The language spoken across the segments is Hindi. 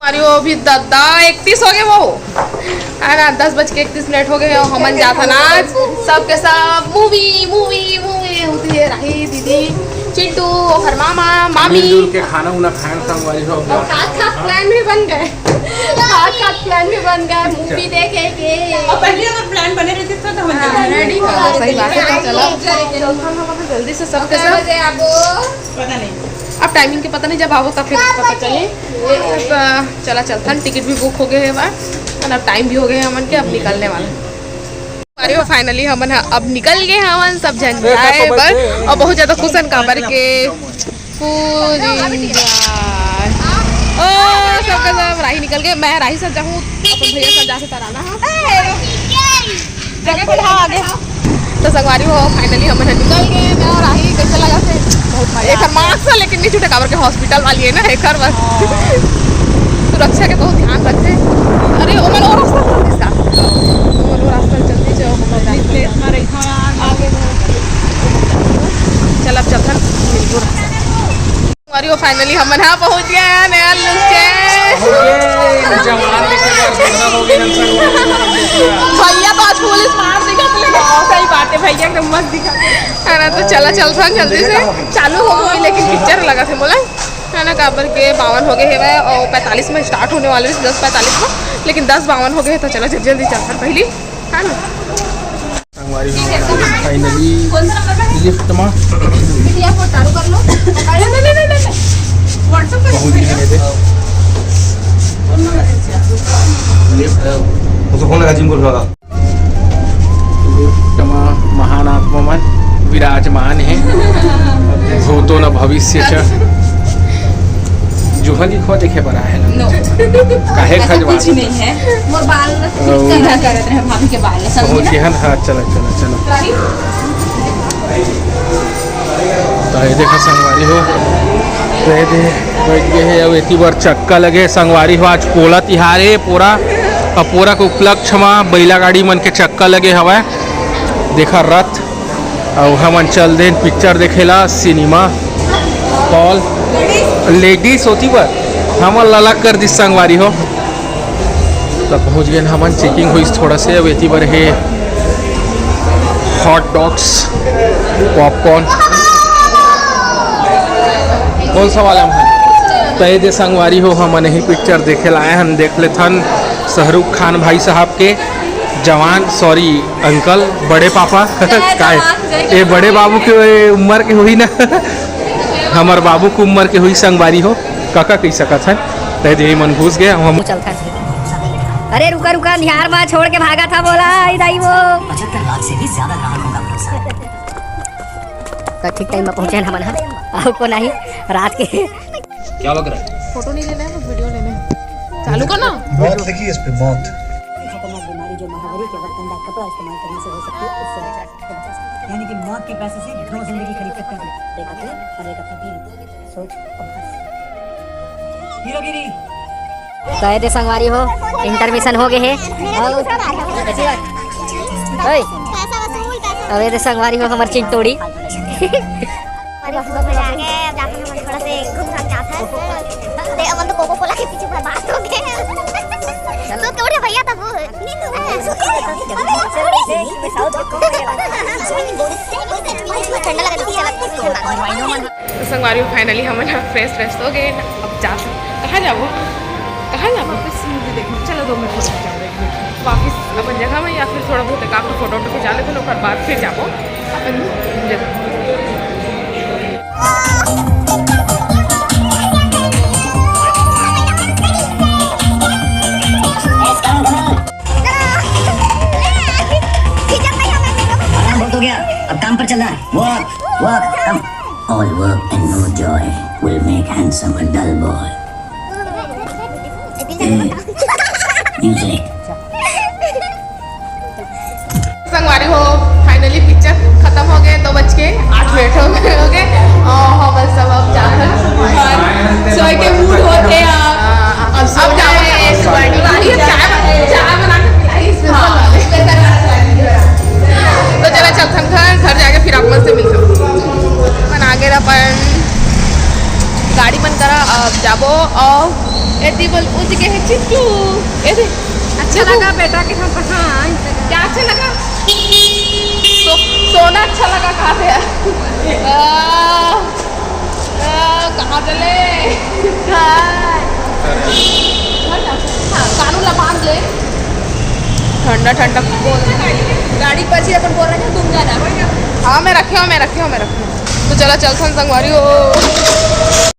हमारी वो भी 31 हो गए वो है ना, 10:31 हो गए। हमन जाता ना आज सबके सब मूवी मूवी मूवी होती है। राही दीदी चिंटू और मामा मामी के खाना उना खाए संगवारी हो खात प्लान भी बन गए, खात प्लान भी बन गए मूवी देखेंगे। और पहले अगर प्लान बने रहते तो हम रेडी हो गए। सही बात है। चलो जल्दी से सबके सब पता नहीं अब टाइमिंग के पता नहीं, जब आओ तब फिर पता चले। चला चलता टिकट भी बुक हो गए है और अब टाइम भी हो गए हमन के अब निकलने वाला। अरे फाइनली हमन अब निकल गए हमन सब जन जाए पर और बहुत ज़्यादा खुश काबर के पूरी ओ सबका सब राही निकल गए। मैं राही सजा हूँ अपन भैया सजा से तराना जगह पर आगे तो संगवारी हो फाइनली हमन निकल गए। मैं और राही कैसे लगा थे बहुत मजा। एक मास्क लेकिन नहीं छूटे काबर के हॉस्पिटल वाली है ना एक बस सुरक्षा के बहुत ध्यान रखते। अरे ओ मन और रास्ता जल्दी जाओ हमारे आगे चल अब चलता हमारी वो फाइनली हमन यहाँ पहुँच गए। नया लुक भैया तो आज फुल स्मार्ट दिखा सही बात है भैया एकदम मस्त दिखा है ना। तो चला चलता जल्दी से चालू हो गई लेकिन पिक्चर लगा थे बोला है ना काबर के 52 हो गए है और 45 में स्टार्ट होने वाले 10:45 में लेकिन 10:52 हो गए तो चलो जल्दी जल्दी चलता पहली है ना। फाइनली लिफ्ट में पहुंच गए उसको फोन लगा जिम को लगा। लिफ्ट में महान आत्मा मन विराजमान है भूतो न भविष्य च जो हली खो देखे बड़ा है काहे खजवा कुछ नहीं है मोर बाल सीधा करत रहे भाभी के बाल बहुत ही हां चलो चलो चलो तो ये देखो संगवारी हो दे बैठ गए है अब एती बार चक्का लगे संगवारी हो आज पोला तिहार है पूरा और पूरा के उपलक्ष्य में बैला गाड़ी मन के चक्का लगे हवा देखा रथ और हमन चल दें पिक्चर देखेला सिनेमा हॉल लेडीज होती पर हम ललक कर दी संगवारी हो तो पहुँच गए हमन चेकिंग हुई थोड़ा से अब एती बार है हॉट डॉग्स पॉपकॉर्न कौन सा वाला हम तो ये दे संगवारी हो हमन ही पिक्चर देखे लाए हम देख ले थन शाहरुख खान भाई साहब के जवान सॉरी अंकल बड़े पापा काय ये बड़े बाबू के उम्र के हुई ना हमार बाबू की उम्र के हुई संगवारी हो काका कह सकत है तो मन घुस गया हम चलता है। अरे रुका रुका निहार माँ छोड़ के भागा था बोला इधर वो 75 लाख से भी ज्यादा ग्राहकों का भरोसा तो ठीक टाइम में पहुंचे हम ना को नहीं रात के क्या लग रहा है? फोटो नहीं लेना है बस वीडियो लेना है। चालू करना मौत लिखी है इस पे मौत। खतरनाक बीमारी जो महामारी के वक्त गंदा कपड़ा इस्तेमाल करने से हो सकती है उससे बचा जा सकता है। यानी कि मौत के पैसे से 2 जिंदगी खरीद सकते हैं एक अपने और एक अपनी बीवी सोच और बस हीरोगिरी कहे थे संगवारी हो इंटरमिशन हो गए है अब ये संगवारी हो हमार चिंटोड़ी भैया तब संगवारी फाइनली हम फ्रेश फ्रेश हो गए। अब जा कहाँ जाओ वापस मूवी देखने चलो 2 मिनट वापस अपन जगह में या फिर थोड़ा बहुत एक आपको फोटो वोटो खिंचा लेते लोग बाद फिर जाओ अपन जगह। बहुत हो गया अब काम पर चलना है। Work work come all work and no joy will make handsome a dull boy. Music. संगवारी हो फाइनली पिक्चर खत्म हो गए 2:08 हो गए और हम सब अब जाकर सोए के मूड होते हैं अब जाओ चाय बना के पिलाई तो चला चलता घर जाके फिर आप मन से मिल सकते आगे अपन गाड़ी बंद करा अब जाबो और एती बोल पहुंच गए हैं चिट्टू। ये देख अच्छा लगा बेटा कि हम हाँ क्या अच्छा लगा? सोना अच्छा लगा कहाँ से? कहाँ चले? कानू ला बांध ले। ठंडा ठंडा गाड़ी पची अपन बोल रहे हैं तुम जाना। हाँ मैं रखी हूँ तो चलो चलते हैं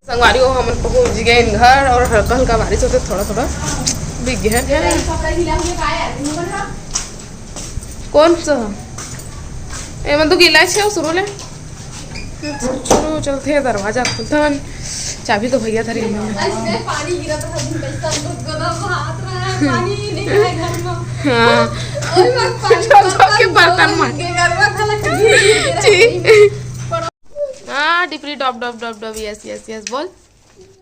संगवारी हो हम पहुँच गए घर और हल्का हल्का बारिश होते थोड़ा थोड़ा भीग गए हैं। कौन सा एमन तो गिला है शुरू ले चलो चलते हैं दरवाजा खुलता चाबी तो भैया थारी पानी गिरा था पानी नहीं है घर में। हाँ बर्तन हाँ डिपरी डॉप डॉप डॉप डॉप यस यस यस बोल।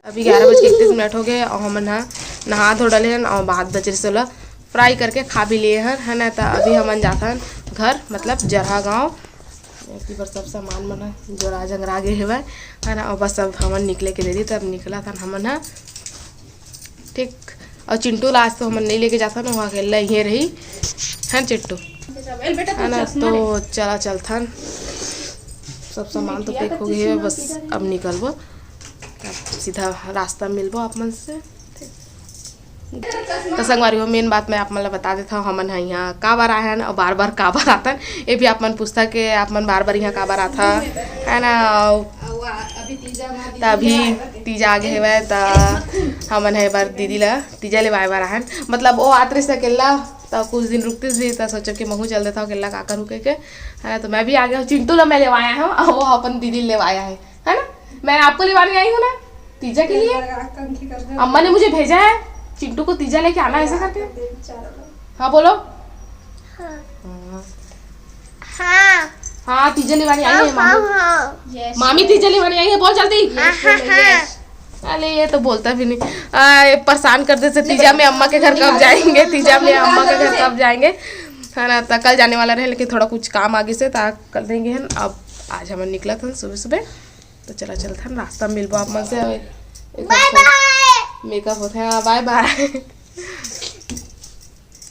अभी 11:31 हो गए और हम नहा धो डले हैं और 12:16 फ्राई करके खा भी लिए हैं है ना। तो अभी हम जाता हैं घर मतलब जरहा गाँव पर सब सामान मना जोड़ा जंगरा गए हुए है ना। और बस अब हमन निकले के दे दी तब निकला था हमन है ठीक। और चिंटू लाज तो हमन नहीं लेके जाता ना वहाँ अकेला ये रही है चिट्टू है ना। तो चला चलता सब सामान तो पैक हो गए है बस अब निकलबो तब सीधा रास्ता मिलबो आप मन से। तो संगवारी हो मेन बात मैं आप मन बता देता हूँ हमन यहाँ का बार आए हैं और बार बार का बार आता है ये भी आप मन पूछता कि आप मन बार बार यहाँ का बार आता है ना। तभी तीजा आगे हुआ तो हमन है बार दीदी ला तीजा ले बार आए मतलब वो आते से अकेला तो कुछ दिन रुकते भी तो सोचा कि महू चल देता हूँ अकेला काकर रुके के है ना। तो मैं भी आ गया हूँ चिंटू ला मैं ले आया हूँ और वो अपन दीदी ले आया है ना। मैं आपको लेवाने आई हूँ ना तीजा के लिए अम्मा ने मुझे भेजा है चिंटू को तीजा लेके आना ऐसे करके। हाँ बोलो हाँ तीजा लेवानी आई है मामी मामी तीजा लेवानी आई है बोल जल्दी। अरे ये तो बोलता भी नहीं परेशान कर देते तीजा में अम्मा के घर कब जाएंगे तीजा में अम्मा के घर कब जाएंगे है ना। तो कल जाने वाला रहे लेकिन थोड़ा कुछ काम आगे से था कल देंगे हैं। अब आज हम निकला था सुबह सुबह तो चला चलता रास्ता मिलबो आप मन से मेकअप होता है। बाय बाय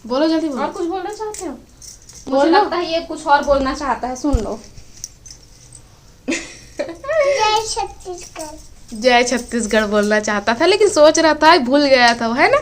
बोलो जल्दी बोलो। और कुछ बोलना चाहते हो? मुझे लगता है ये कुछ और बोलना चाहता है सुन लो। जय छत्तीसगढ़ बोलना चाहता था लेकिन सोच रहा था भूल गया था है ना।